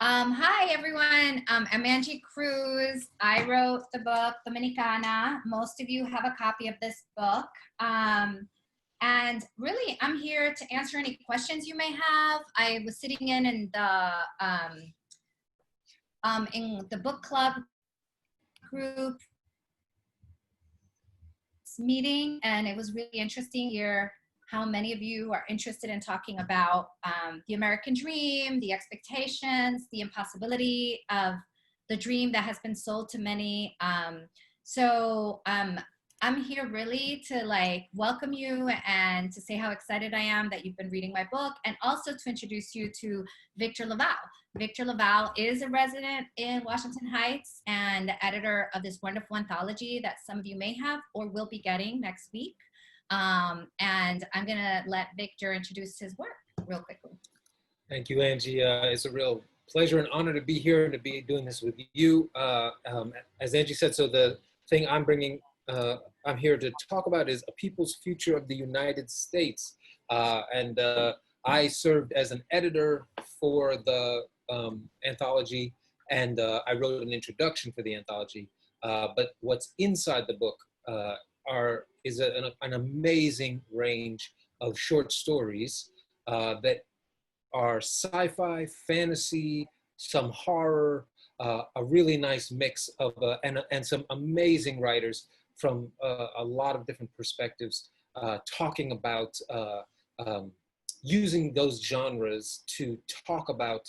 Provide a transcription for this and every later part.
Hi, everyone. I'm Angie Cruz. I wrote the book, Dominicana. Most of you have a copy of this book. And really, I'm here to answer any questions you may have. I was sitting in the book club group meeting, and it was really interesting to hear how many of you are interested in talking about the American dream, the expectations, the impossibility of the dream that has been sold to many. I'm here really to welcome you and to say how excited I am that you've been reading my book, and also to introduce you to Victor LaValle. Victor LaValle is a resident in Washington Heights and editor of this wonderful anthology that some of you may have or will be getting next week. And I'm gonna let Victor introduce his work real quickly. Thank you, Angie. It's a real pleasure and honor to be here and to be doing this with you. As Angie said, so the thing I'm here to talk about is A People's Future of the United States. I served as an editor for the anthology, and I wrote an introduction for the anthology. But what's inside the book is an amazing range of short stories that are sci-fi, fantasy, some horror, a really nice mix of, and some amazing writers from a lot of different perspectives, talking about using those genres to talk about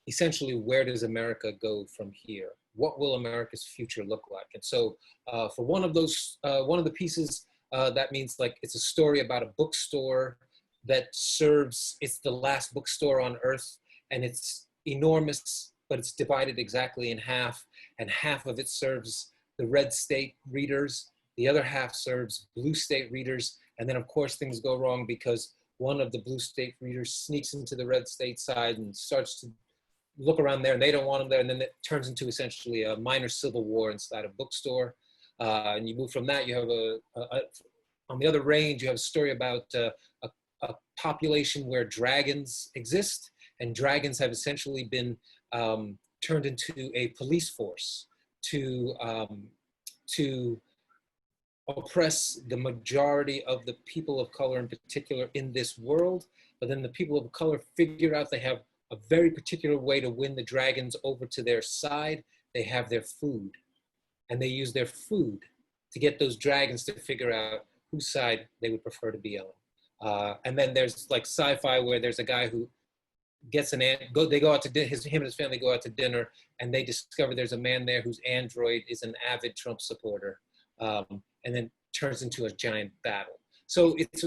essentially where does America go from here? What will America's future look like? And so for one of the pieces, that means it's a story about a bookstore that it's the last bookstore on earth, and it's enormous, but it's divided exactly in half, and half of it serves the red state readers, the other half serves blue state readers, and then of course things go wrong because one of the blue state readers sneaks into the red state side and starts to look around there, and they don't want them there, and then it turns into essentially a minor civil war inside a bookstore. And you move from that, you have on the other range, you have a story about a population where dragons exist, and dragons have essentially been turned into a police force to oppress the majority of the people of color in particular in this world. But then the people of color figure out they have a very particular way to win the dragons over to their side. They have their food, and they use their food to get those dragons to figure out whose side they would prefer to be on. And then there's sci-fi where there's a guy who gets him and his family go out to dinner, and they discover there's a man there whose android is an avid Trump supporter, and then turns into a giant battle. So it's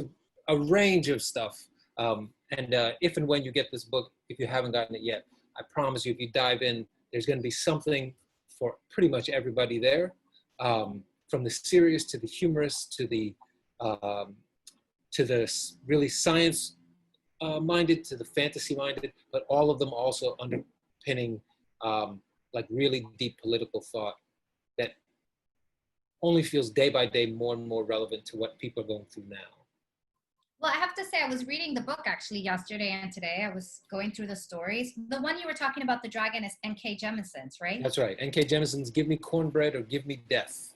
a range of stuff. And if and when you get this book, if you haven't gotten it yet, I promise you, if you dive in, there's going to be something for pretty much everybody there, from the serious to the humorous to the really science minded to the fantasy minded, but all of them also underpinning really deep political thought that only feels day by day more and more relevant to what people are going through now. Well, I have to say, I was reading the book actually yesterday and today. I was going through the stories. The one you were talking about, the dragon, is N.K. Jemisin's, right? That's right. N.K. Jemisin's Give Me Cornbread or Give Me Death.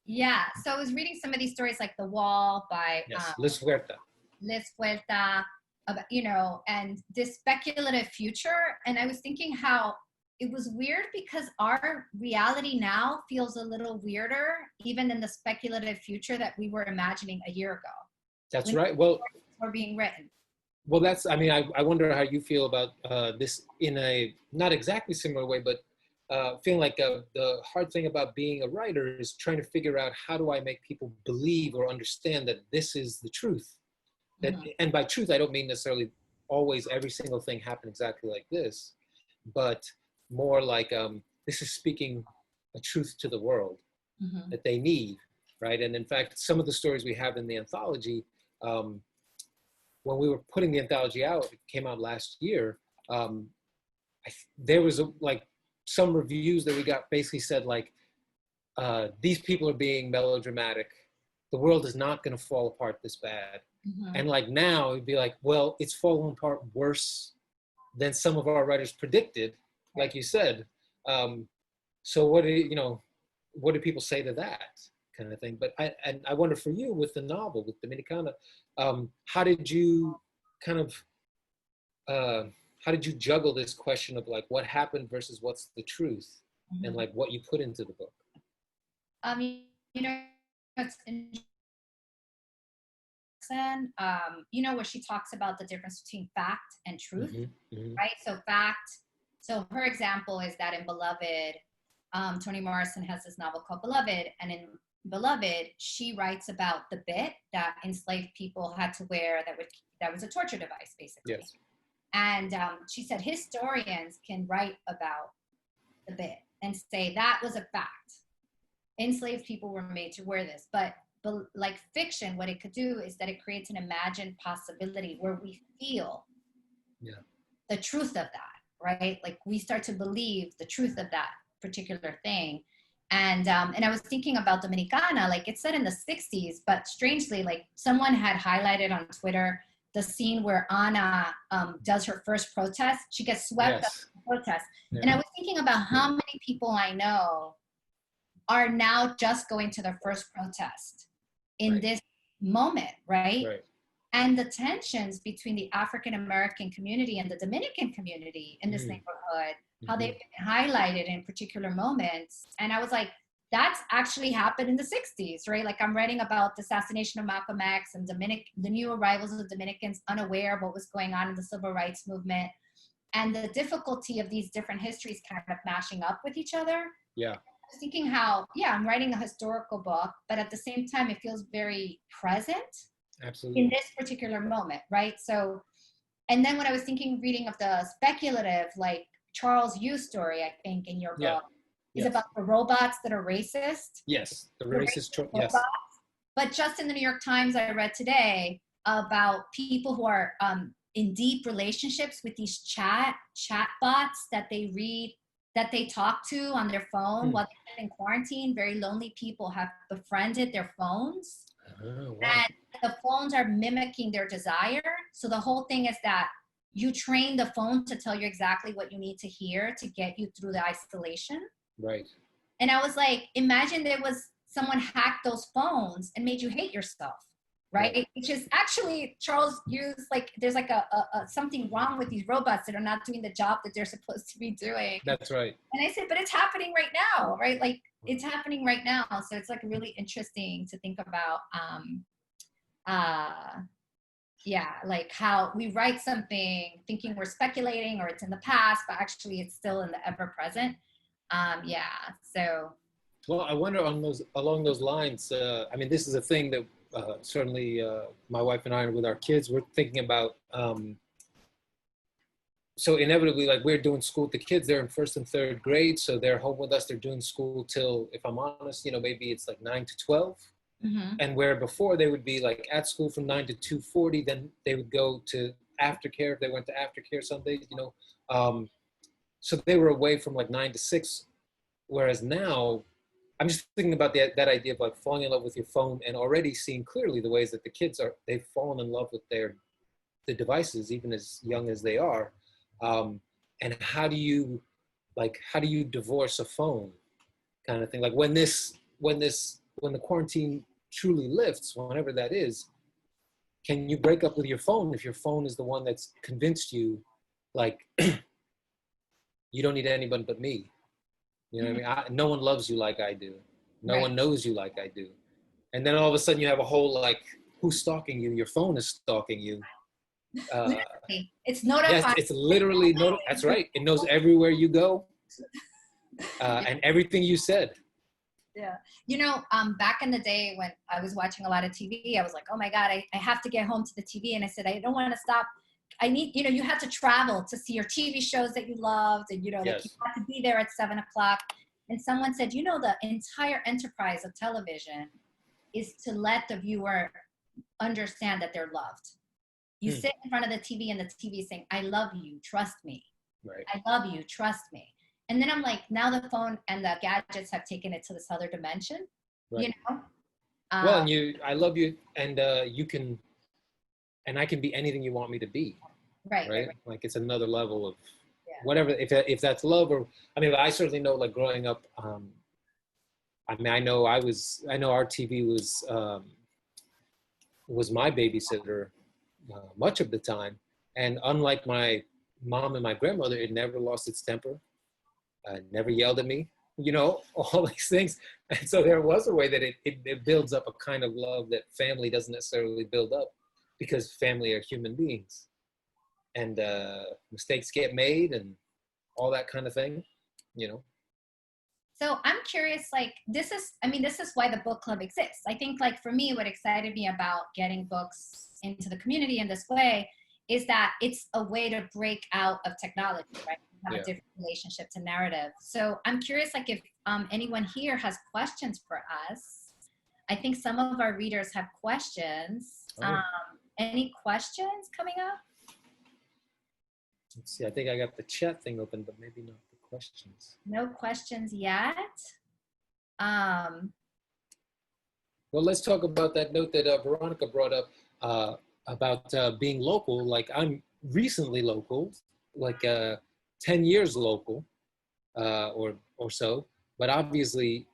Yeah. So I was reading some of these stories like The Wall by Liz Huerta, and this speculative future. And I was thinking how it was weird because our reality now feels a little weirder, even in the speculative future that we were imagining a year ago. That's right. Well, or being written. Well, I wonder how you feel about this in a not exactly similar way, but feeling like the hard thing about being a writer is trying to figure out how do I make people believe or understand that this is the truth. That, and by truth, I don't mean necessarily always every single thing happened exactly like this, but more like this is speaking a truth to the world that they need, right? And in fact, some of the stories we have in the anthology, when we were putting the anthology out, it came out last year, there was some reviews that we got basically said these people are being melodramatic. The world is not going to fall apart this bad. And now it'd be well, it's fallen apart worse than some of our writers predicted, like you said. So what do people say to that kind of thing? But I wonder for you with the novel, with Dominicana, how did you kind of, how did you juggle this question of like what happened versus what's the truth, and like what you put into the book? You know, it's interesting. Where she talks about the difference between fact and truth, right? So her example is that in Beloved, Toni Morrison has this novel called Beloved, and in Beloved, she writes about the bit that enslaved people had to wear that was a torture device, basically. Yes. And she said historians can write about the bit and say that was a fact. Enslaved people were made to wear this, but like fiction, what it could do is that it creates an imagined possibility where we feel the truth of that, right? Like we start to believe the truth of that particular thing. And I was thinking about Dominicana, like it's set in the 60s, but strangely, like someone had highlighted on Twitter the scene where Anna does her first protest. She gets swept up in the protest. Yeah. And I was thinking about how many people I know are now just going to their first protest in this moment, right? And the tensions between the African-American community and the Dominican community in this neighborhood, how they've been highlighted in particular moments. And I was like, that's actually happened in the 60s, right? Like I'm writing about the assassination of Malcolm X and the new arrivals of Dominicans unaware of what was going on in the civil rights movement, and the difficulty of these different histories kind of mashing up with each other. Yeah. I was thinking how, I'm writing a historical book, but at the same time, it feels very present. Absolutely. In this particular moment, right? So, and then when I was reading of the speculative, like Charles Yu story, I think in your book, is about the robots that are racist. Yes, the racist robots. Yes. But just in the New York Times, I read today about people who are in deep relationships with these chat bots that they read, that they talk to on their phone while they're in quarantine. Very lonely people have befriended their phones. Oh, wow. And the phones are mimicking their desire. So the whole thing is that you train the phone to tell you exactly what you need to hear to get you through the isolation. Right. And I was like, imagine there was someone hacked those phones and made you hate yourself, right? Which is actually Charles Yu's, like, there's like a something wrong with these robots that are not doing the job that they're supposed to be doing. That's right. And I said, but it's happening right now, right? Like it's happening right now. So it's like really interesting to think about, like how we write something thinking we're speculating or it's in the past, but actually it's still in the ever present. So. Well, I wonder along those lines, I mean, this is a thing that certainly my wife and I, with our kids, we're thinking about. So inevitably, like we're doing school with the kids, they're in 1st and 3rd grade. So they're home with us. They're doing school till, if I'm honest, maybe it's like 9 to 12. Mm-hmm. And where before they would be like at school from 9 to 2:40, then they would go to aftercare if they went to aftercare some days, so they were away from like 9 to 6. Whereas now, I'm just thinking about that idea of like falling in love with your phone and already seeing clearly the ways that the kids they've fallen in love with the devices, even as young as they are. And how do you divorce a phone kind of thing? Like when the quarantine truly lifts, whenever that is, can you break up with your phone if your phone is the one that's convinced you, like, you don't need anyone but me? You know what I mean? No one loves you like I do. No one knows you like I do. And then all of a sudden you have a whole, like, who's stalking you? Your phone is stalking you. Literally. It's notified. Yes, it's literally, that's right. It knows everywhere you go and everything you said. Yeah. Back in the day when I was watching a lot of TV, I was like, oh my God, I have to get home to the TV. And I said, I don't want to stop. I need, you had to travel to see your TV shows that you loved. And, like you had to be there at 7 o'clock. And someone said, the entire enterprise of television is to let the viewer understand that they're loved. You sit in front of the TV and the TV is saying, I love you, trust me. Right. I love you, trust me. And then I'm like, now the phone and the gadgets have taken it to this other dimension, Well, and I love you, and you can, and I can be anything you want me to be. right? Like it's another level of Yeah. whatever, if that's love or, I mean, I certainly know like growing up, I mean, I know our TV was my babysitter much of the time. And unlike my mom and my grandmother, it never lost its temper, never yelled at me, you know, all these things. And so there was a way that it builds up a kind of love that family doesn't necessarily build up, because family are human beings. And mistakes get made and all that kind of thing, you know. So I'm curious, like, this is why the book club exists. I think, like, for me, what excited me about getting books into the community in this way is that it's a way to break out of technology, right? Have a different relationship to narrative. So I'm curious, like, if anyone here has questions for us. I think some of our readers have questions. Any questions coming up? Let's see, I think I got the chat thing open, but maybe not the questions. No questions yet. Well, let's talk about that note that Veronica brought up about being local. Like, I'm recently local, like 10 years local or so, but obviously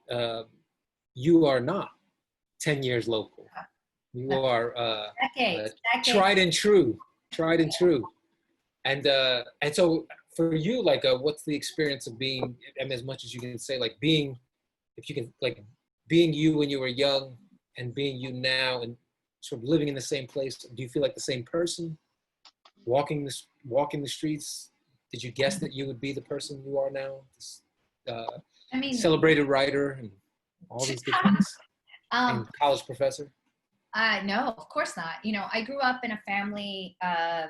you are not 10 years local. You are decades. tried and true. And so for you, like, what's the experience of being, I mean, as much as you can say, like being, if you can, like being you when you were young and being you now and sort of living in the same place, do you feel like the same person? Walking the streets, did you guess that you would be the person you are now? This, I mean, celebrated writer and all these good things? And college professor? No, of course not. You know, I grew up in a family of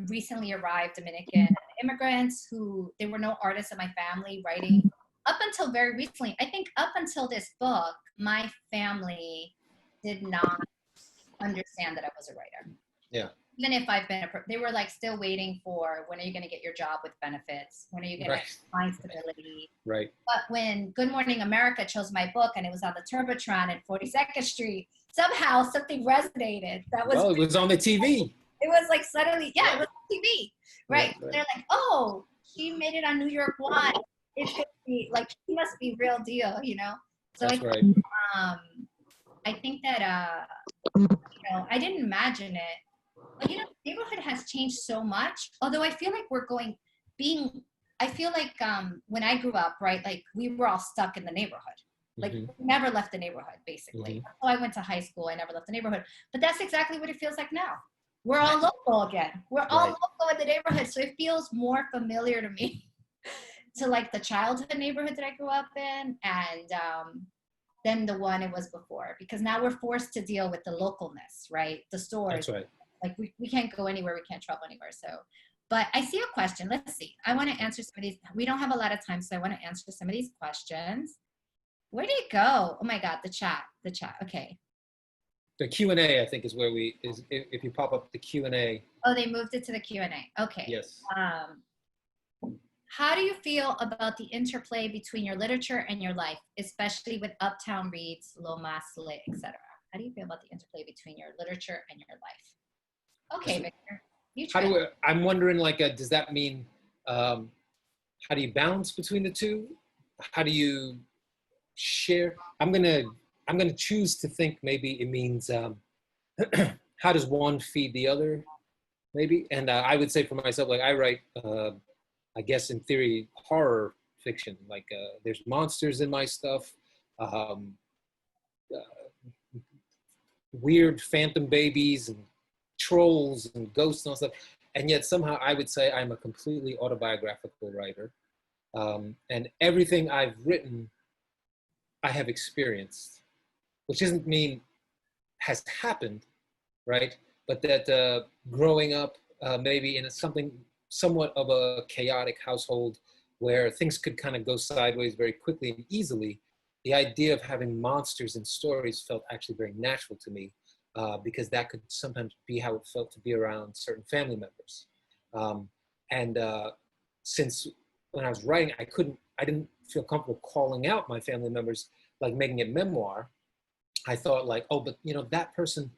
recently arrived Dominican immigrants who, there were no artists in my family writing up until very recently. I think up until this book, my family did not understand that I was a writer. Yeah. Even if I've been, they were like still waiting for, when are you going to get your job with benefits? When are you going to find stability? Right. But when Good Morning America chose my book and it was on the Turbotron at 42nd Street, somehow something resonated. That was, well, it was on the TV. It was like suddenly, it was on TV, right? Yeah, They're like, oh, she made it on New York One. It could be like, she must be real deal, you know? So that's right. I think that, you know, I didn't imagine it. But, you know, the neighborhood has changed so much. Although I feel like I feel like when I grew up, right, like we were all stuck in the neighborhood. Like we never left the neighborhood, basically. So I went to high school, I never left the neighborhood. But that's exactly what it feels like now. We're all local again. We're all local in the neighborhood. So it feels more familiar to me to like the childhood neighborhood that I grew up in and than the one it was before. Because now we're forced to deal with the localness, right? The stores. That's right. Like we can't go anywhere, we can't travel anywhere. So, but I see a question. Let's see. I want to answer some of these. We don't have a lot of time, so I want to answer some of these questions. Where did it go? Oh my God, the chat. Okay. The Q&A, I think, is where if you pop up the Q&A. Oh, they moved it to the Q&A. Okay. Yes. How do you feel about the interplay between your literature and your life, especially with Uptown Reads, Lo'Mas Lit, etc.? How do you feel about the interplay between your literature and your life? Okay, Victor. You try. I'm wondering, like, does that mean, how do you balance between the two? How do you share? I'm gonna choose to think maybe it means, how does one feed the other, maybe? And I would say for myself, like I write, I guess in theory, horror fiction. Like there's monsters in my stuff, weird phantom babies and trolls and ghosts and all stuff. And yet somehow I would say I'm a completely autobiographical writer. And everything I've written, I have experienced, which doesn't mean has happened, right? But that growing up maybe in something somewhat of a chaotic household where things could kind of go sideways very quickly and easily, the idea of having monsters in stories felt actually very natural to me because that could sometimes be how it felt to be around certain family members. Since when I was writing, I didn't feel comfortable calling out my family members, like making it memoir. I thought like, oh, but you know, that person,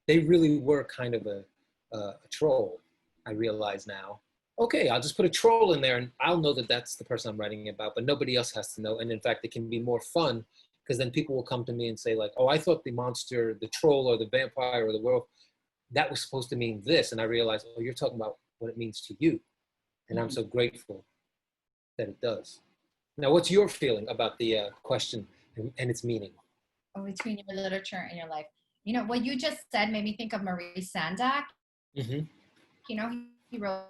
they really were kind of a troll, I realize now, okay, I'll just put a troll in there and I'll know that that's the person I'm writing about, but nobody else has to know. And in fact, it can be more fun because then people will come to me and say like, oh, I thought the monster, the troll or the vampire or the werewolf, that was supposed to mean this. And I realized, oh, you're talking about what it means to you. And I'm so grateful that it does. Now, what's your feeling about the question and its meaning? Or between your literature and your life. You know, what you just said made me think of Maurice Sendak. Mm-hmm. You know, he wrote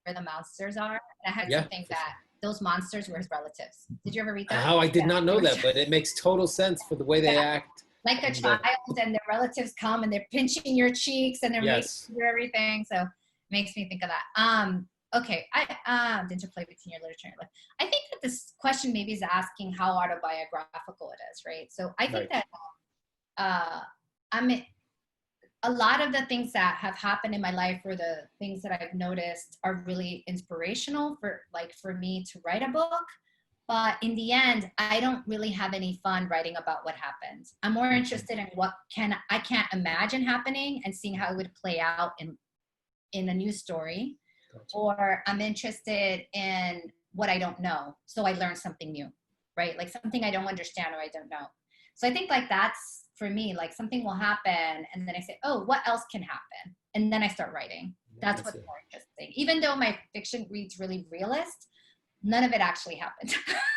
Where the Monsters Are. And I had Yeah. something that those monsters were his relatives. Did you ever read that? Oh, I did not know that, but it makes total sense for the way they act. Like a child, and their relatives come and they're pinching your cheeks and they're making you do everything. So it makes me think of that. Okay, I interplay between your literature and your life. I think that this question maybe is asking how autobiographical it is, right? So I think that a lot of the things that have happened in my life or the things that I've noticed are really inspirational for me to write a book. But in the end, I don't really have any fun writing about what happened. I'm more interested in what I can't imagine happening and seeing how it would play out in a new story. Gotcha. Or I'm interested in what I don't know. So I learn something new, right? Like something I don't understand or I don't know. So I think like that's for me, like something will happen and then I say, oh, what else can happen? And then I start writing. That's what's more interesting. Even though my fiction reads really realist, none of it actually happened.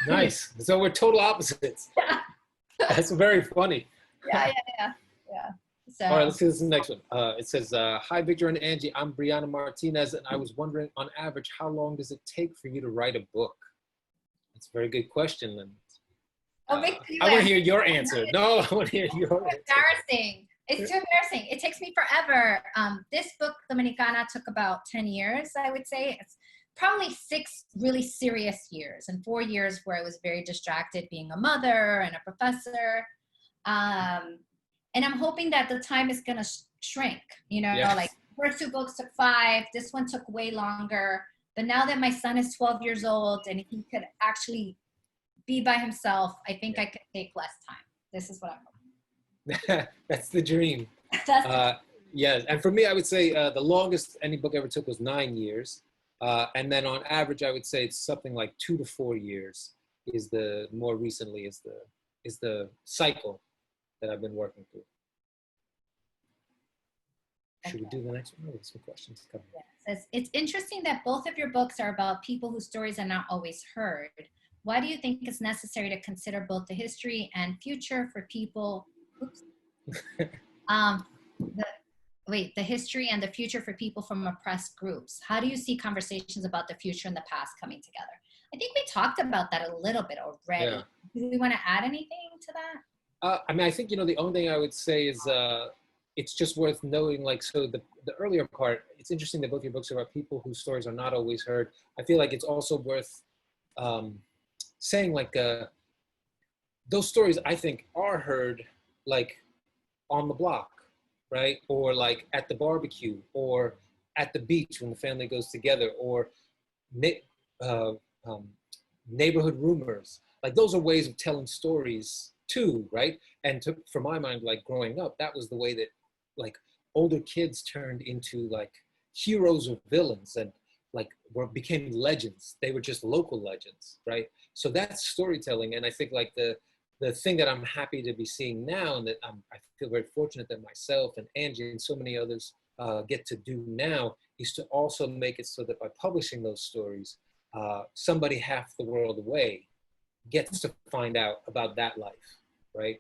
Nice. So we're total opposites. Yeah. That's very funny. Yeah. So, all right, let's see this next one. It says, hi, Victor and Angie. I'm Brianna Martinez, and I was wondering, on average, how long does it take for you to write a book? That's a very good question. And, Victor, I want to hear your answer. No, I want to hear your answer. Embarrassing. It's too embarrassing. It takes me forever. This book, Dominicana, took about 10 years, I would say. It's probably 6 really serious years and 4 years where I was very distracted being a mother and a professor. And I'm hoping that the time is going to shrink, you know, like the first 2 books took 5, this one took way longer. But now that my son is 12 years old and he could actually be by himself, I think I could take less time. This is what I'm hoping. That's the dream. Yes. And for me, I would say the longest any book ever took was 9 years. And then on average, I would say it's something like 2 to 4 years is the more recently is the cycle that I've been working through. Should we do the next one? Some questions coming. Yes. It's interesting that both of your books are about people whose stories are not always heard. Why do you think it's necessary to consider both the history and future for people? The history and the future for people from oppressed groups. How do you see conversations about the future and the past coming together? I think we talked about that a little bit already. Yeah. Do we want to add anything to that? I mean, I think, the only thing I would say is it's just worth noting, like, so the earlier part, it's interesting that both your books are about people whose stories are not always heard. I feel like it's also worth saying, like, those stories, I think, are heard, like, on the block, right? Or, like, at the barbecue, or at the beach when the family goes together, or neighborhood rumors. Like, those are ways of telling stories too, right? And for my mind, like growing up, that was the way that like older kids turned into like heroes or villains and like became legends. They were just local legends, right? So that's storytelling. And I think like the thing that I'm happy to be seeing now, and that I feel very fortunate that myself and Angie and so many others get to do now, is to also make it so that by publishing those stories, somebody half the world away gets to find out about that life, right?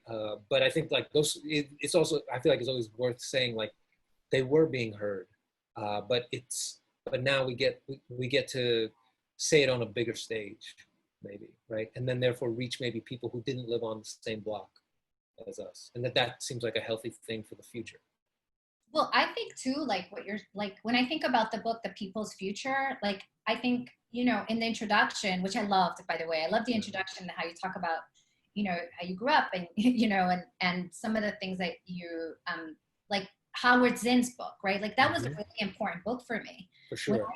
But I think like it's also, I feel like it's always worth saying like they were being heard, but now we get to say it on a bigger stage, maybe, right? And then therefore reach maybe people who didn't live on the same block as us, and that seems like a healthy thing for the future. Well, I think too, like what you're like, when I think about the book, The People's Future, like I think, in the introduction, which I loved, by the way, I love the introduction, how you talk about, how you grew up and, and some of the things that you, like Howard Zinn's book, right? Like that was a really important book for me. For sure.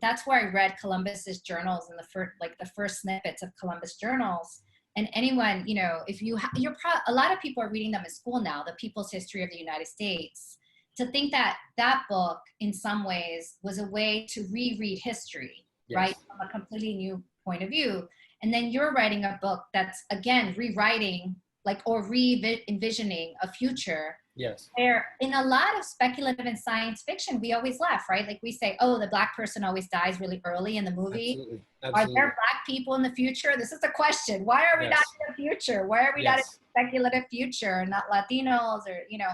That's where I read Columbus's journals and the first snippets of Columbus journals. And anyone, if a lot of people are reading them in school now, The People's History of the United States. to think that that book in some ways was a way to reread history, right? From a completely new point of view. And then you're writing a book that's, again, rewriting, like, or re-envisioning a future. Yes. Where in a lot of speculative and science fiction, we always laugh, right? Like we say, oh, the Black person always dies really early in the movie. Absolutely. Are there Black people in the future? This is the question. Why are we not in the future? Why are we not in the speculative future, not Latinos, or, you know?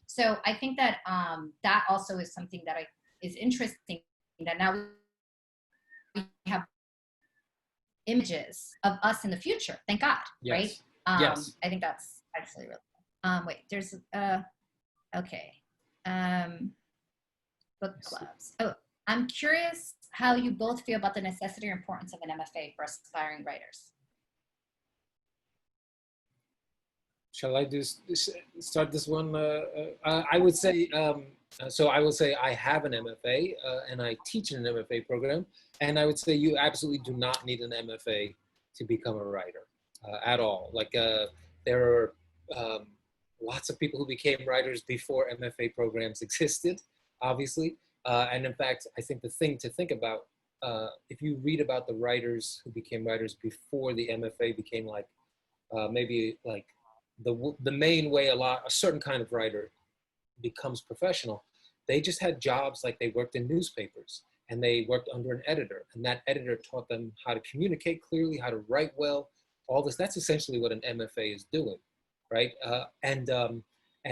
So I think that that also is something that is interesting, that now we have images of us in the future. Thank God, right? Yes. I think that's actually really cool. Wait, there's okay. Book clubs. Oh, I'm curious how you both feel about the necessity or importance of an MFA for aspiring writers. Shall I start this one? I would say, so I will say I have an MFA and I teach in an MFA program. And I would say you absolutely do not need an MFA to become a writer at all. Like there are lots of people who became writers before MFA programs existed, obviously. And in fact, I think the thing to think about, if you read about the writers who became writers before the MFA became like, maybe like the main way a certain kind of writer becomes professional, they just had jobs, like they worked in newspapers and they worked under an editor, and that editor taught them how to communicate clearly, how to write well, all this. That's essentially what an MFA is doing, right? And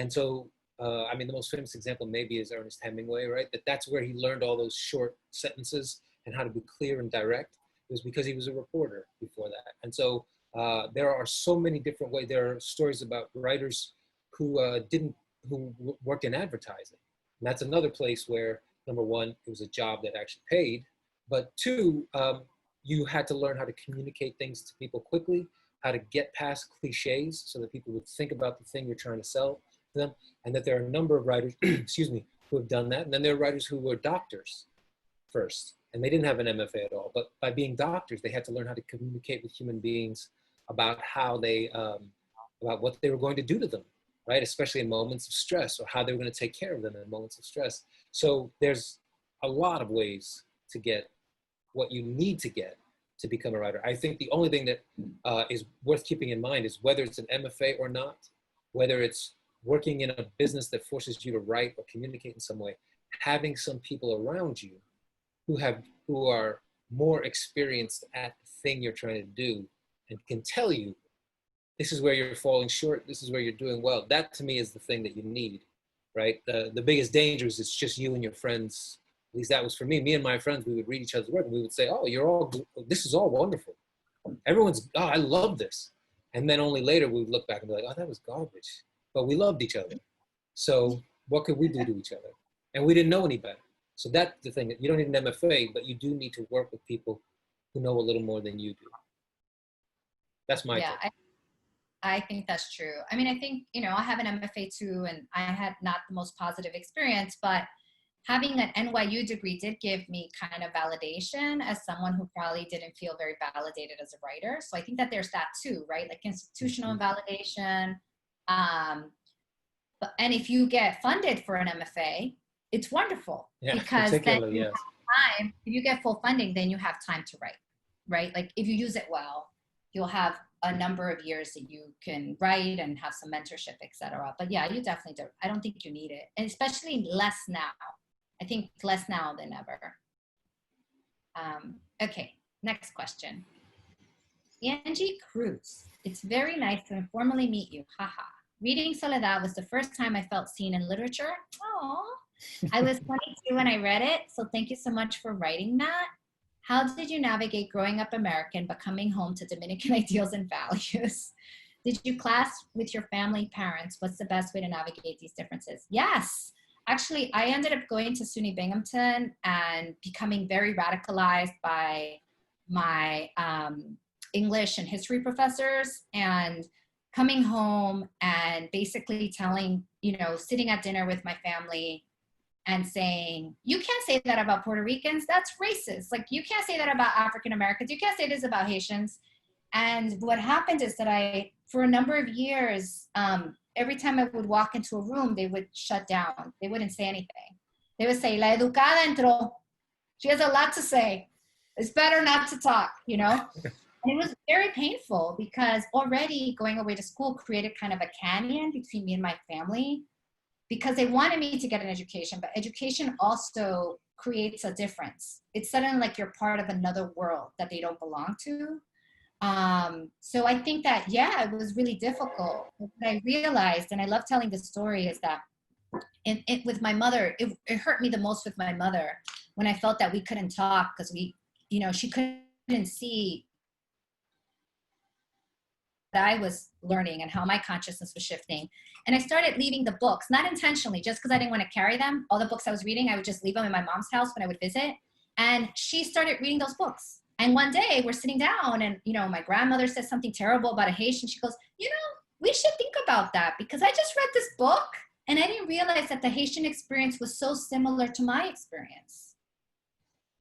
so, I mean, the most famous example maybe is Ernest Hemingway, right? That's where he learned all those short sentences and how to be clear and direct. It was because he was a reporter before that. And so there are so many different ways. There are stories about writers who worked in advertising. And that's another place where, number one, it was a job that actually paid, but two, you had to learn how to communicate things to people quickly, how to get past cliches so that people would think about the thing you're trying to sell to them, and that there are a number of writers, excuse me, who have done that. And then there are writers who were doctors first, and they didn't have an MFA at all, but by being doctors, they had to learn how to communicate with human beings about how they, about what they were going to do to them, right? Especially in moments of stress, or how they were going to take care of them in moments of stress. So there's a lot of ways to get what you need to get to become a writer. I think the only thing that is worth keeping in mind is whether it's an MFA or not, whether it's working in a business that forces you to write or communicate in some way, having some people around you who are more experienced at the thing you're trying to do and can tell you, this is where you're falling short, this is where you're doing well. That to me is the thing that you need, right? The biggest danger is it's just you and your friends. At least that was for me. Me and my friends, we would read each other's work and we would say, oh, this is all wonderful. Oh, I love this. And then only later we would look back and be like, oh, that was garbage. But we loved each other. So what could we do to each other? And we didn't know any better. So that's the thing. You don't need an MFA, but you do need to work with people who know a little more than you do. That's my take. I think that's true. I mean, I think, I have an MFA too, and I had not the most positive experience, but having an NYU degree did give me kind of validation as someone who probably didn't feel very validated as a writer. So I think that there's that too, right? Like institutional validation. And if you get funded for an MFA, it's wonderful, because then you have time. If you get full funding, then you have time to write, right? Like if you use it well, you'll have a number of years that you can write and have some mentorship, etc. But yeah, you definitely do. I don't think you need it, and especially less now. I think less now than ever. Okay, next question. Angie Cruz. It's very nice to informally meet you. Haha. Reading Soledad was the first time I felt seen in literature. Aww. I was 22 when I read it, so thank you so much for writing that. How did you navigate growing up American but coming home to Dominican ideals and values? Did you clash with your family, parents? What's the best way to navigate these differences? Yes. Actually, I ended up going to SUNY Binghamton and becoming very radicalized by my English and history professors, and coming home and basically telling, sitting at dinner with my family and saying, you can't say that about Puerto Ricans, that's racist. Like, you can't say that about African Americans, you can't say this about Haitians. And what happened is that for a number of years, every time I would walk into a room, they would shut down. They wouldn't say anything. They would say, La educada entró. She has a lot to say. It's better not to talk, you know? And it was very painful because already going away to school created kind of a canyon between me and my family because they wanted me to get an education, but education also creates a difference. It's suddenly like you're part of another world that they don't belong to. So I think that, yeah, it was really difficult. What I realized, and I love telling this story, is that with my mother, it hurt me the most with my mother when I felt that we couldn't talk because she couldn't see that I was learning and how my consciousness was shifting. And I started leaving the books, not intentionally, just because I didn't want to carry them. All the books I was reading, I would just leave them in my mom's house when I would visit. And she started reading those books. And one day we're sitting down and, my grandmother says something terrible about a Haitian. She goes, we should think about that because I just read this book and I didn't realize that the Haitian experience was so similar to my experience.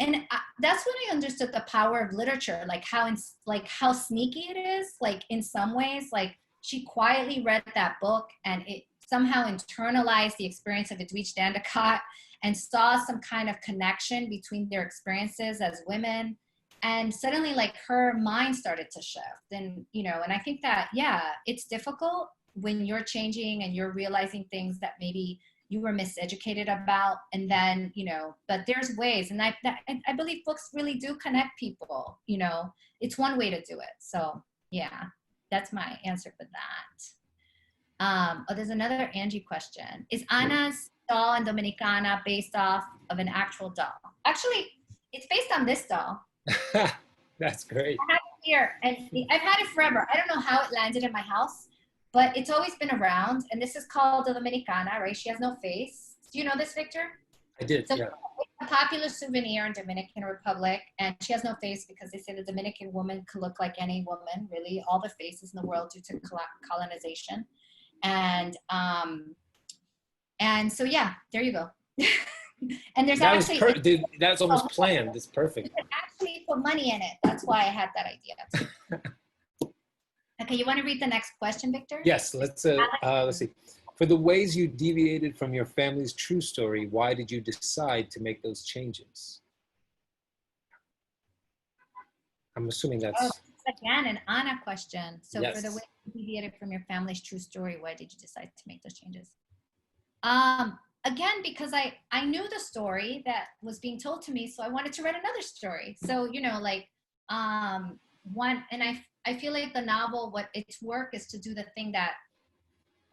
And that's when I understood the power of literature, like how sneaky it is. Like in some ways, like she quietly read that book and it somehow internalized the experience of Edwidge Dandicott and saw some kind of connection between their experiences as women. And suddenly like her mind started to shift. And, and I think that, yeah, it's difficult when you're changing and you're realizing things that maybe you were miseducated about, and then, but there's ways, and I believe books really do connect people, it's one way to do it. So yeah, that's my answer for that. There's another Angie question. Is Ana's doll in Dominicana based off of an actual doll? Actually, it's based on this doll. That's great. I have it here, and I've had it forever. I don't know how it landed in my house, but it's always been around, and this is called the Dominicana, right? She has no face. Do you know this, Victor? I did, so yeah. It's a popular souvenir in Dominican Republic, and she has no face because they say the Dominican woman could look like any woman, really, all the faces in the world due to colonization. And so, yeah, there you go. And there's that's almost planned. It's perfect. You can actually put money in it. That's why I had that idea. Okay, you want to read the next question, Victor? Yes, let's see. For the ways you deviated from your family's true story, why did you decide to make those changes? I'm assuming that's... again, an Anna question. So yes. For the way you deviated from your family's true story, why did you decide to make those changes? Again, because I knew the story that was being told to me, so I wanted to write another story. So, I feel like the novel, what its work is to do the thing that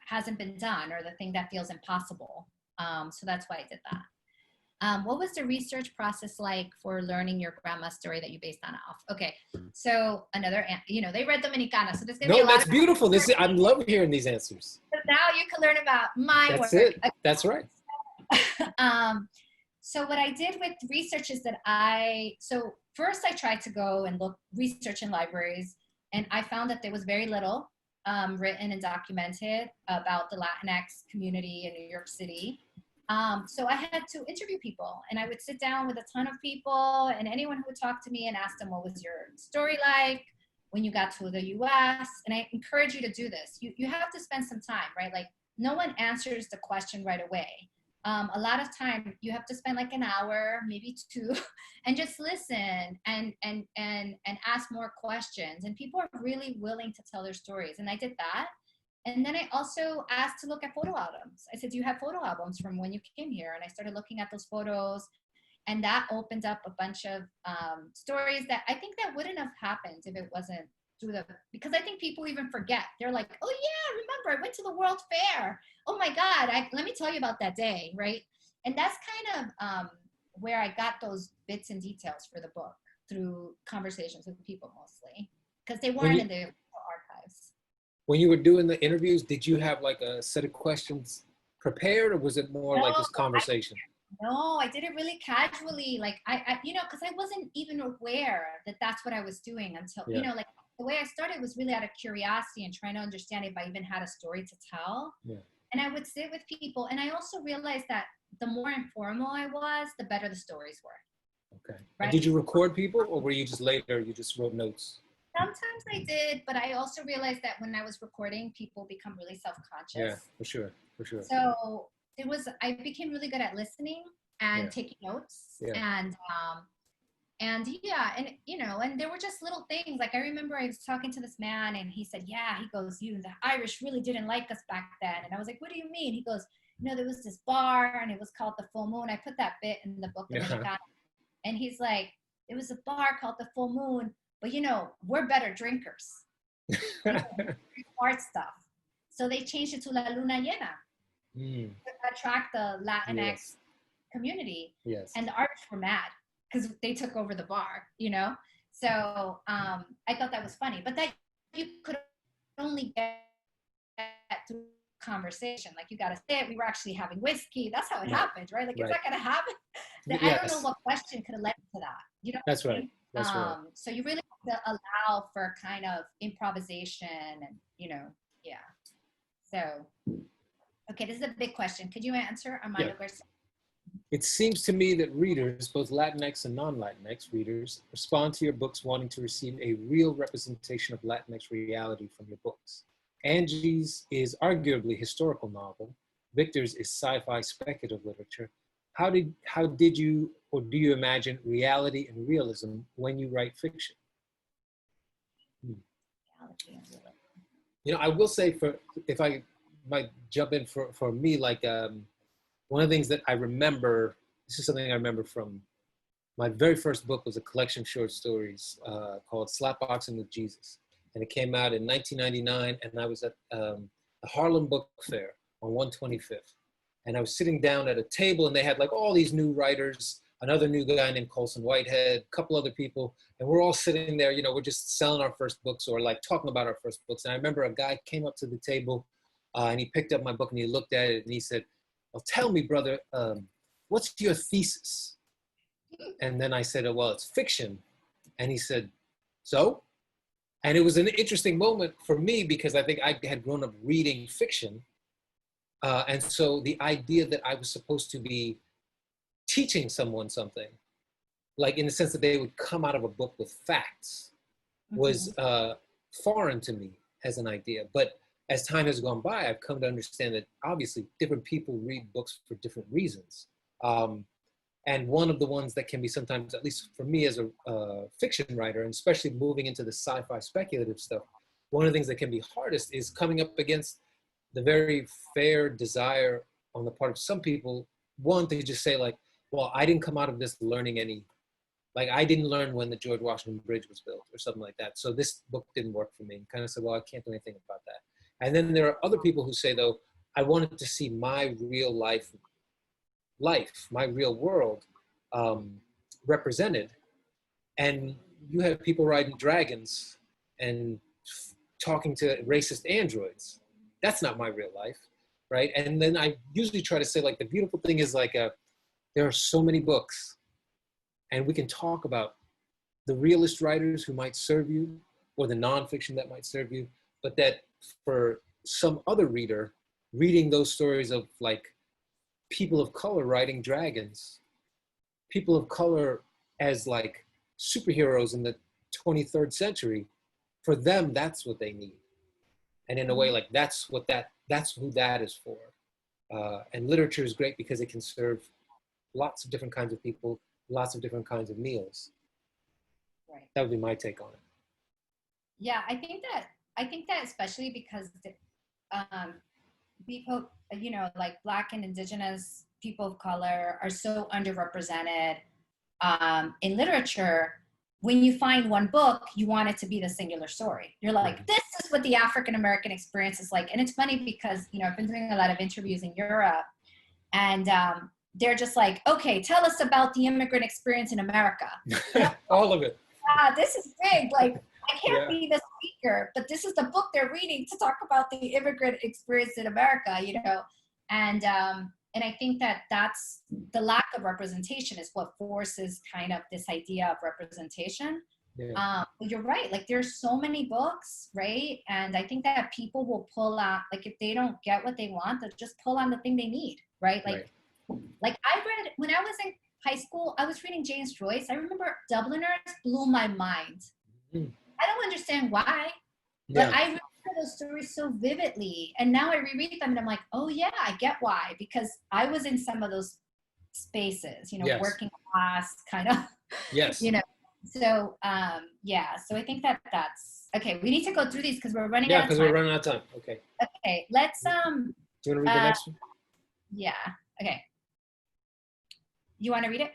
hasn't been done or the thing that feels impossible. So that's why I did that. What was the research process like for learning your grandma's story that you based on off? Okay, so another, they read Dominicana, so there's gonna be a lot that's beautiful. I love hearing these answers. So now you can learn about my work. That's it. That's right. So what I did with research is that so first I tried to go and research in libraries, and I found that there was very little written and documented about the Latinx community in New York City. So I had to interview people, and I would sit down with a ton of people, and anyone who would talk to me and ask them, what was your story like when you got to the US? And I encourage you to do this. You have to spend some time, right? Like no one answers the question right away. A lot of time you have to spend like an hour, maybe two, and just listen and ask more questions. And people are really willing to tell their stories. And I did that. And then I also asked to look at photo albums. I said, do you have photo albums from when you came here? And I started looking at those photos, and that opened up a bunch of stories that I think that wouldn't have happened if it wasn't because I think people even forget. They're like, oh yeah, remember I went to the World Fair. Oh my God, let me tell you about that day, right? And that's kind of where I got those bits and details for the book, through conversations with people mostly, because they weren't in the archives. When you were doing the interviews, did you have like a set of questions prepared, or was it more like this conversation? No, I did it really casually. Like because I wasn't even aware that that's what I was doing until, like the way I started was really out of curiosity and trying to understand if I even had a story to tell. Yeah. And I would sit with people, and I also realized that the more informal I was, the better the stories were. Okay. Right? And did you record people, or were you just later, you just wrote notes? Sometimes I did, but I also realized that when I was recording, people become really self-conscious. Yeah, for sure, for sure. So I became really good at listening and taking notes, and yeah, and and there were just little things. Like I remember I was talking to this man, and he said, "Yeah," he goes, "the Irish really didn't like us back then." And I was like, "What do you mean?" He goes, "There was this bar, and it was called the Full Moon." I put that bit in the book, Dominicana, and he's like, "It was a bar called the Full Moon, but we're better drinkers, art stuff." So they changed it to La Luna Llena to attract the Latinx community. Yes. And the Irish were mad because they took over the bar, So I thought that was funny, but that you could only get through conversation. Like you got to sit. We were actually having whiskey. That's how it happened, right? Like it's not going to happen. I don't know what question could have led to that. That's right. That's right. So you really have to allow for kind of improvisation and, So, okay, this is a big question. Could you answer, Armando Garcia? It seems to me that readers, both Latinx and non-Latinx readers, respond to your books wanting to receive a real representation of Latinx reality from your books. Angie's is arguably a historical novel. Victor's is sci-fi speculative literature. How did you, or do you imagine reality and realism when you write fiction? I will say, if I might jump in for me, like one of the things that I remember, this is something I remember from my very first book, was a collection of short stories called Slapboxing with Jesus. And it came out in 1999, and I was at the Harlem Book Fair on 125th. And I was sitting down at a table, and they had like all these new writers, another new guy named Colson Whitehead, a couple other people, and we're all sitting there, we're just selling our first books or like talking about our first books. And I remember a guy came up to the table and he picked up my book and he looked at it and he said, "Well, tell me, brother, what's your thesis?" And then I said, "Oh, well, it's fiction." And he said, "So?" And it was an interesting moment for me because I think I had grown up reading fiction. And so the idea that I was supposed to be teaching someone something, like in the sense that they would come out of a book with facts, was foreign to me as an idea. But as time has gone by, I've come to understand that obviously different people read books for different reasons. And one of the ones that can be sometimes, at least for me as a fiction writer, and especially moving into the sci-fi speculative stuff, one of the things that can be hardest is coming up against the very fair desire on the part of some people, one, to just say like, well, I didn't come out of this learning I didn't learn when the George Washington Bridge was built or something like that. So this book didn't work for me. And kind of said, well, I can't do anything about that. And then there are other people who say, though, I wanted to see my real life, my real world represented. And you have people riding dragons and talking to racist androids. That's not my real life, right? And then I usually try to say, like, the beautiful thing is like, there are so many books, and we can talk about the realist writers who might serve you or the nonfiction that might serve you, but that for some other reader, reading those stories of like people of color riding dragons, people of color as like superheroes in the 23rd century, for them, that's what they need. And in a way, like that's who that is for. And literature is great because it can serve lots of different kinds of people, lots of different kinds of meals. Right. That would be my take on it. Yeah, I think that especially because people, like Black and Indigenous people of color are so underrepresented in literature. When you find one book, you want it to be the singular story. You're like, this is what the African-American experience is like. And it's funny because, I've been doing a lot of interviews in Europe, and they're just like, okay, tell us about the immigrant experience in America. All of it. This is big. Like, I can't be the speaker, but this is the book they're reading to talk about the immigrant experience in America, And I think that that's the lack of representation is what forces kind of this idea of representation. Yeah. You're right. Like there's so many books, right? And I think that people will pull out, like if they don't get what they want, they'll just pull on the thing they need, right? Like I read, when I was in high school, I was reading James Joyce. I remember Dubliners blew my mind. I don't understand why, but I remember those stories so vividly. And now I reread them and I'm like, oh yeah, I get why, because I was in some of those spaces, you know, working class kind of, you know. So yeah, so I think that's okay. We need to go through these because we're running out of time. Yeah, because we're running out of time. Okay. Okay, let's Do you want to read the next one? Yeah. Okay. You want to read it?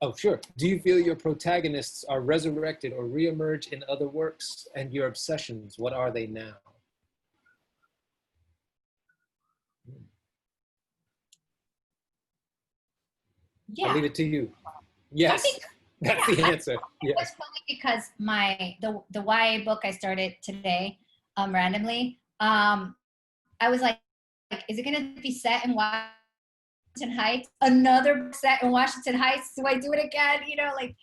Oh, sure. Do you feel your protagonists are resurrected or reemerge in other works, and your obsessions, what are they now? Yeah. I'll leave it to you. Yes, that's the answer. It was funny because the YA book I started today, randomly, I was like, is it going to be set in Washington Heights? Another book set in Washington Heights? Do I do it again? You know, like,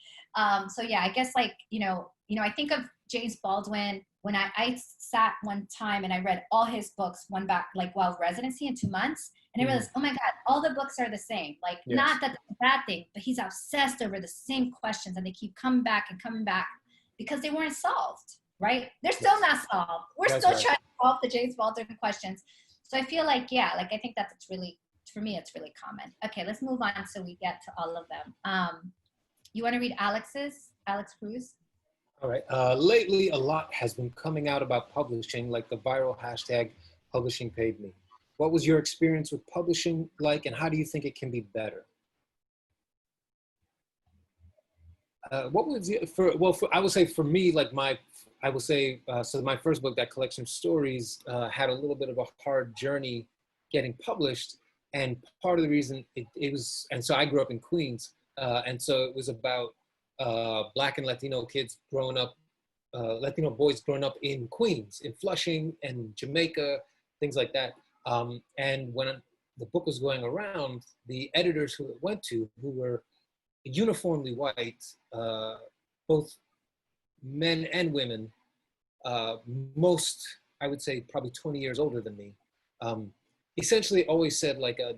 so yeah, I guess like, you know, I think of James Baldwin when I sat one time and I read all his books one back, like while residency in 2 months. And I realized, oh my God, all the books are the same. Like, not that it's a bad thing, but he's obsessed over the same questions and they keep coming back and coming back because they weren't solved, right? They're still not solved. We're still trying to solve the James Baldwin questions. So I feel like, yeah, like I think that it's really, for me, it's really common. Okay, let's move on so we get to all of them. You want to read Alex Cruz? All right. Lately, a lot has been coming out about publishing, like the viral hashtag publishing paid me. What was your experience with publishing like, and how do you think it can be better? What was it I would say for me, like so my first book, that collection of stories, had a little bit of a hard journey getting published. And part of the reason it was, and so I grew up in Queens. And so it was about Black and Latino kids growing up, Latino boys growing up in Queens, in Flushing and Jamaica, things like that. And when the book was going around, the editors who it went to, who were uniformly white, both men and women, most, I would say, probably 20 years older than me, essentially always said like, I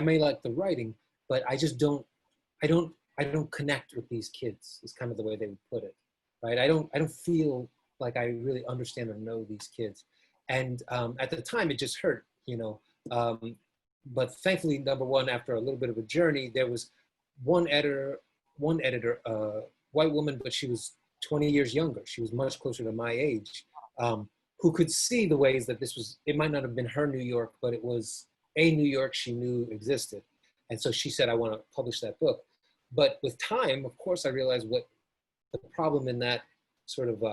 may like the writing, but I don't connect with these kids, is kind of the way they would put it, right? I don't feel like I really understand or know these kids. And at the time, it just hurt, you know. But thankfully, number one, after a little bit of a journey, there was one editor, white woman, but she was 20 years younger. She was much closer to my age, who could see the ways that it might not have been her New York, but it was a New York she knew existed. And so she said, I want to publish that book. But with time, of course, I realized what the problem in that sort of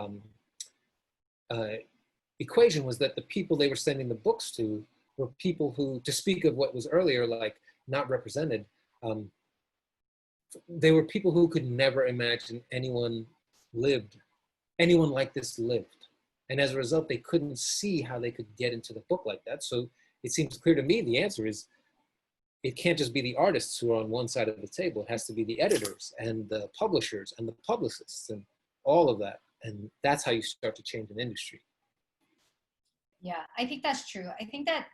equation was, that the people they were sending the books to were people who, to speak of what was earlier, like not represented, they were people who could never imagine anyone like this lived. And as a result, they couldn't see how they could get into the book like that. So it seems clear to me the answer is, it can't just be the artists who are on one side of the table. It has to be the editors and the publishers and the publicists and all of that. And that's how you start to change an industry. Yeah, I think that's true. I think that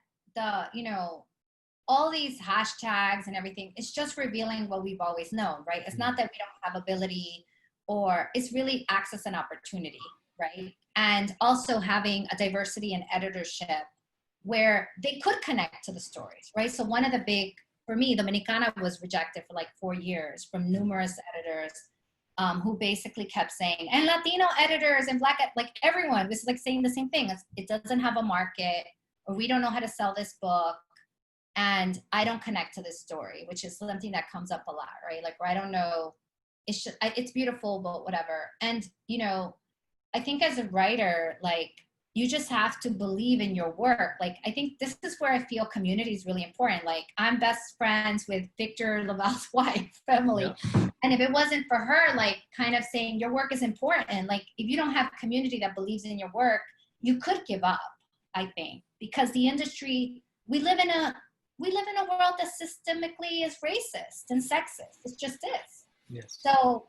all these hashtags and everything, it's just revealing what we've always known, right? It's not that we don't have ability, or it's really access and opportunity, right? And also having a diversity in editorship where they could connect to the stories, right? So one of the big, for me, Dominicana was rejected for like 4 years from numerous editors who basically kept saying, and Latino editors and Black, like everyone was like saying the same thing. It doesn't have a market, or we don't know how to sell this book, and I don't connect to this story, which is something that comes up a lot, right? Like, where I don't know, it's beautiful, but whatever. And, you know, I think as a writer, like, you just have to believe in your work. Like, I think this is where I feel community is really important. Like, I'm best friends with Victor LaValle's wife, Emily. Yeah. And if it wasn't for her, like, kind of saying your work is important, like, if you don't have a community that believes in your work, you could give up, I think, because the industry, we live in a world that systemically is racist and sexist. It just is. Yes. So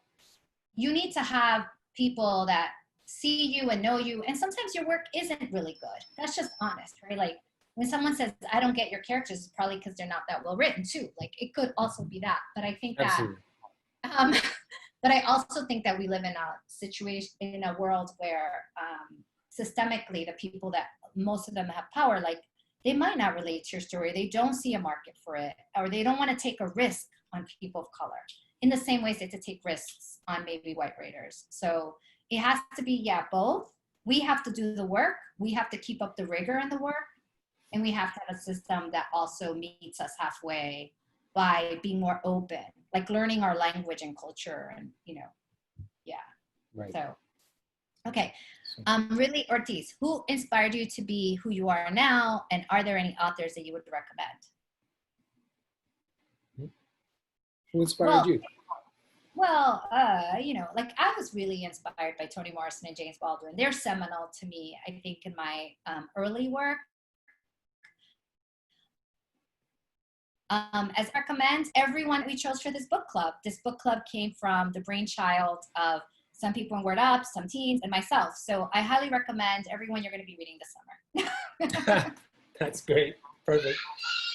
you need to have people that see you and know you. And sometimes your work isn't really good. That's just honest, right? Like, when someone says, I don't get your characters, it's probably because they're not that well written too. Like, it could also be that. But I think that, But I also think that we live in a situation, in a world where systemically the people that, most of them have power, like they might not relate to your story. They don't see a market for it, or they don't want to take a risk on people of color in the same ways they have to take risks on maybe white writers. So it has to be, yeah, both. We have to do the work. We have to keep up the rigor in the work. And we have to have a system that also meets us halfway by being more open, like learning our language and culture and, you know, yeah. Right. So, okay. Really, Ortiz, who inspired you to be who you are now? And are there any authors that you would recommend? Who inspired you? Well, you know, like I was really inspired by Toni Morrison and James Baldwin. They're seminal to me, I think, in my early work. As I recommend, everyone we chose for this book club. This book club came from the brainchild of some people in Word Up, some teens, and myself. So I highly recommend everyone you're going to be reading this summer. That's great. Perfect.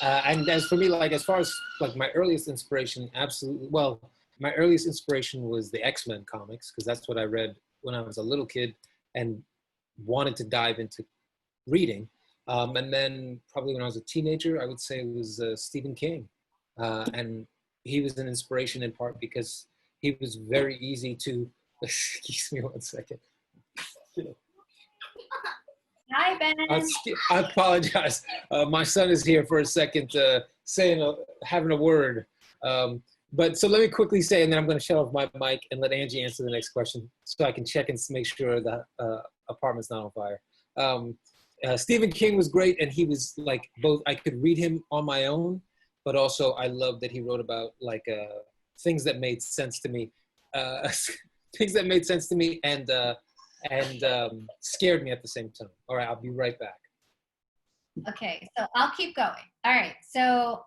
And as for me, like as far as like my earliest inspiration, absolutely. Well, my earliest inspiration was the X-Men comics, because that's what I read when I was a little kid and wanted to dive into reading. And then probably when I was a teenager, I would say it was Stephen King. And he was an inspiration in part because he was very easy to, excuse me one second. Hi, Ben. I apologize. My son is here for a second, having a word. But so let me quickly say, and then I'm going to shut off my mic and let Angie answer the next question so I can check and make sure the apartment's not on fire. Stephen King was great, and he was like both, I could read him on my own, but also I loved that he wrote about like things that made sense to me, things that made sense to me and scared me at the same time. All right, I'll be right back. Okay, so I'll keep going. All right, so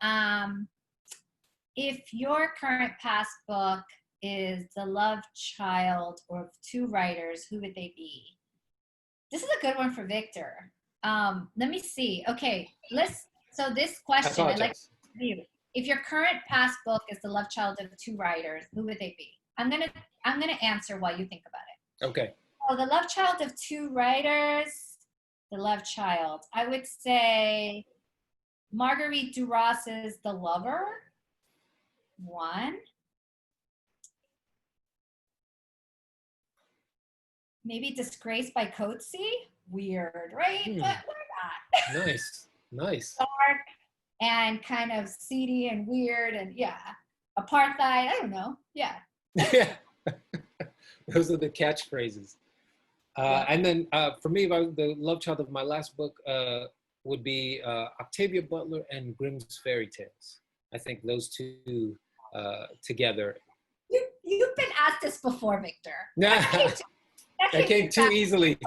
if your current past book is the love child of two writers, who would they be? This is a good one for Victor. Let me see. Okay, so this question, I'd like to review. If your current past book is the love child of two writers, who would they be? I'm gonna answer while you think about it. Okay. So the love child of two writers, the love child. I would say Marguerite Duras' The Lover, one. Maybe Disgraced by Coetzee. Weird, right? But why not? Nice, nice. Dark and kind of seedy and weird and yeah. Apartheid, I don't know. Yeah. Yeah. Those are the catchphrases. And then for me, the love child of my last book would be Octavia Butler and Grimm's Fairy Tales. I think those two together. You've been asked this before, Victor. Nah. That came too easily.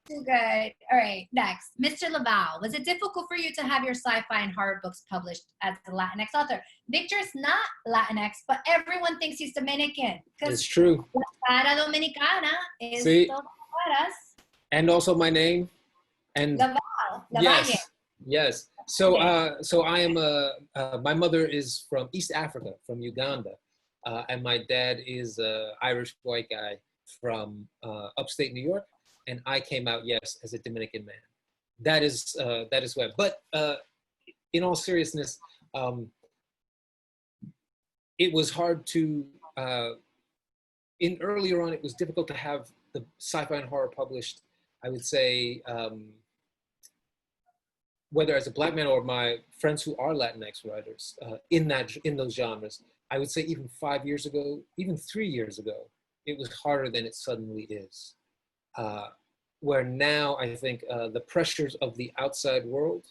Too good. All right, next. Mr. LaValle, was it difficult for you to have your sci-fi and horror books published as a Latinx author? Victor's not Latinx, but everyone thinks he's Dominican. It's true. La cara Dominicana is todas. And also my name. And LaValle. Yes. So, I am my mother is from East Africa, from Uganda. And my dad is an Irish white guy from upstate New York. And I came out, yes, as a Dominican man. That is why. But in all seriousness, it was hard to, earlier on, it was difficult to have the sci-fi and horror published, I would say, whether as a Black man or my friends who are Latinx writers in those genres. I would say even 5 years ago, even 3 years ago, it was harder than it suddenly is. Where now I think the pressures of the outside world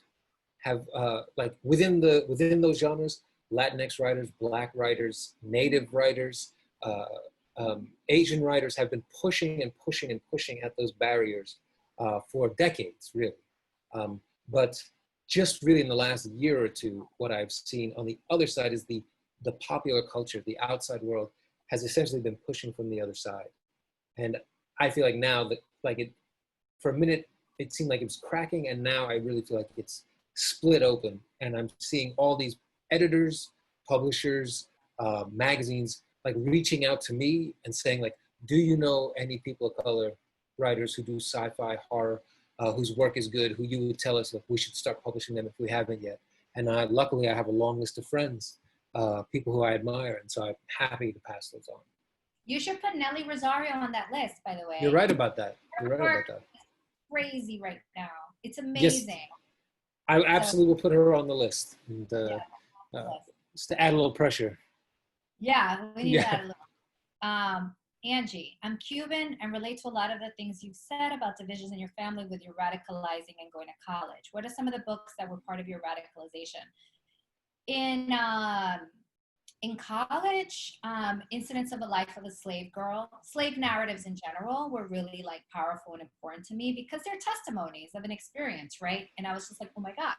have, like within those genres, Latinx writers, Black writers, Native writers, Asian writers have been pushing and pushing and pushing at those barriers for decades, really. But just really in the last year or two, what I've seen on the other side is the popular culture, the outside world has essentially been pushing from the other side. And I feel like now that for a minute, it seemed like it was cracking, and now I really feel like it's split open, and I'm seeing all these editors, publishers, magazines like reaching out to me and saying like, do you know any people of color writers who do sci-fi horror, whose work is good, who you would tell us that we should start publishing them if we haven't yet? And luckily I have a long list of friends, people who I admire, and so I'm happy to pass those on. You should put Nelly Rosario on that list, by the way. You're right about that. You're right Her about that. Crazy right now. It's amazing. Yes, I absolutely will put her on the list. And, just to add a little pressure. Yeah, we need that a little. Angie, I'm Cuban and relate to a lot of the things you've said about divisions in your family with your radicalizing and going to college. What are some of the books that were part of your radicalization? In college, Incidents of a Life of a Slave Girl, slave narratives in general were really like powerful and important to me because they're testimonies of an experience, right? And I was just like, oh my God,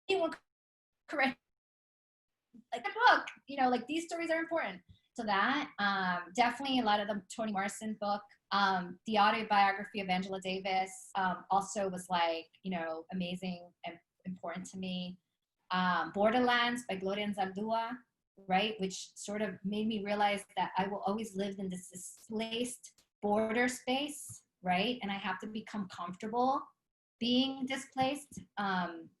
anyone correct like a book, you know, like these stories are important. So that, definitely a lot of the Toni Morrison book, the autobiography of Angela Davis also was like, you know, amazing and important to me. Borderlands by Gloria Anzaldúa, right? Which sort of made me realize that I will always live in this displaced border space, right? And I have to become comfortable being displaced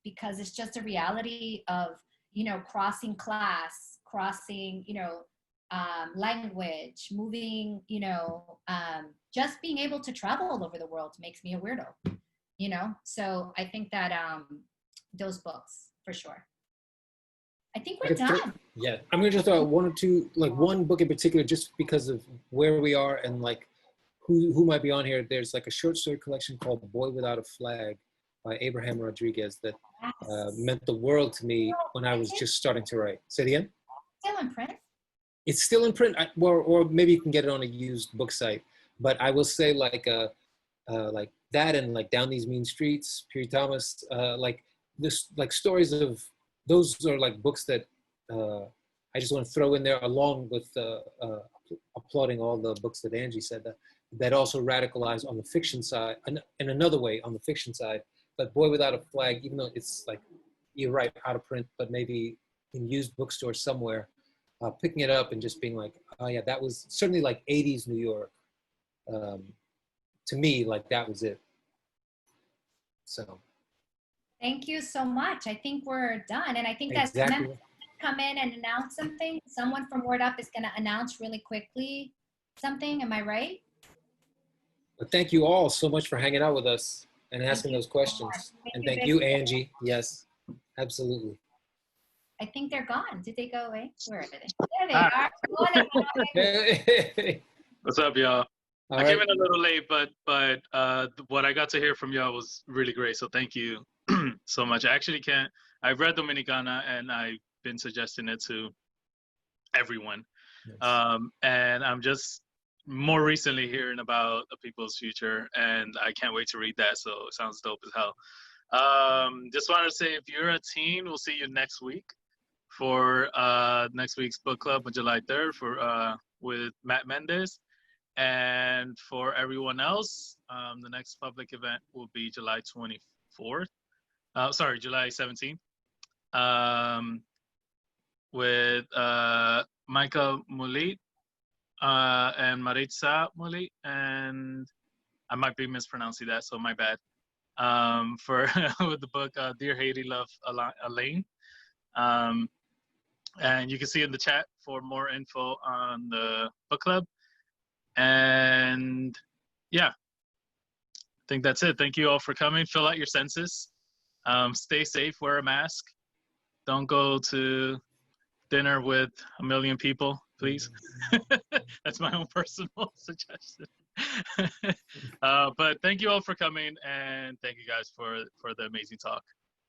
because it's just a reality of, you know, crossing class, crossing, you know, language, moving, you know, just being able to travel all over the world makes me a weirdo, you know? So I think that those books, for sure. I think we're done. Yeah, I'm gonna just throw out one or two, like one book in particular, just because of where we are and like who might be on here. There's like a short story collection called Boy Without a Flag by Abraham Rodriguez that meant the world to me when I was just starting to write. Say it again? Still in print? It's still in print, or maybe you can get it on a used book site. But I will say like that and like Down These Mean Streets, Piri Thomas, like this, like stories of, those are like books that I just want to throw in there along with applauding all the books that Angie said that also radicalize on the fiction side, and in another way on the fiction side. But Boy Without a Flag, even though it's like, you're right, out of print, but maybe in used bookstores somewhere, picking it up and just being like, oh yeah, that was certainly like 80s New York. To me, like that was it. So. Thank you so much. I think we're done. And I think that's exactly. Come in and announce something. Someone from Word Up is going to announce really quickly something. Am I right? But thank you all so much for hanging out with us and asking those questions. And thank you, Angie. Yes, absolutely. I think they're gone. Did they go away? Where are they? There they are. What's up, y'all? I All came right. in a little late, but what I got to hear from y'all was really great. So thank you so much. I actually can't. I've read Dominicana and I've been suggesting it to everyone. Nice. And I'm just more recently hearing about A People's Future, and I can't wait to read that. So it sounds dope as hell. Just wanted to say, if you're a teen, we'll see you next week for next week's book club on July 3rd for with Matt Mendez. And for everyone else, the next public event will be July 24th. Sorry, July 17th. With Michael Mulit and Maritza Mulit, and I might be mispronouncing that, so my bad. For with the book Dear Haiti, Love Elaine. And you can see in the chat for more info on the book club. And yeah, I think that's it. Thank you all for coming. Fill out your census. Stay safe, wear a mask. Don't go to dinner with a million people, please. That's my own personal suggestion. But thank you all for coming, and thank you guys for the amazing talk.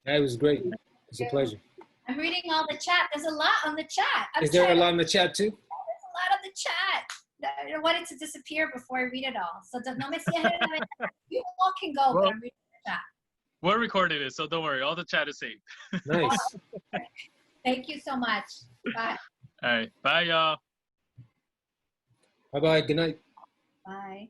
That was great. It's a pleasure. I'm reading all the chat. There's a lot on the chat. Is there a lot in the chat too? There's a lot on the chat. I don't want it to disappear before I read it all. So no me cierren. You all can go, but I'm reading the chat. We're recording it, so don't worry. All the chat is saved. Nice. Thank you so much. Bye. All right. Bye, y'all. Bye-bye. Good night. Bye.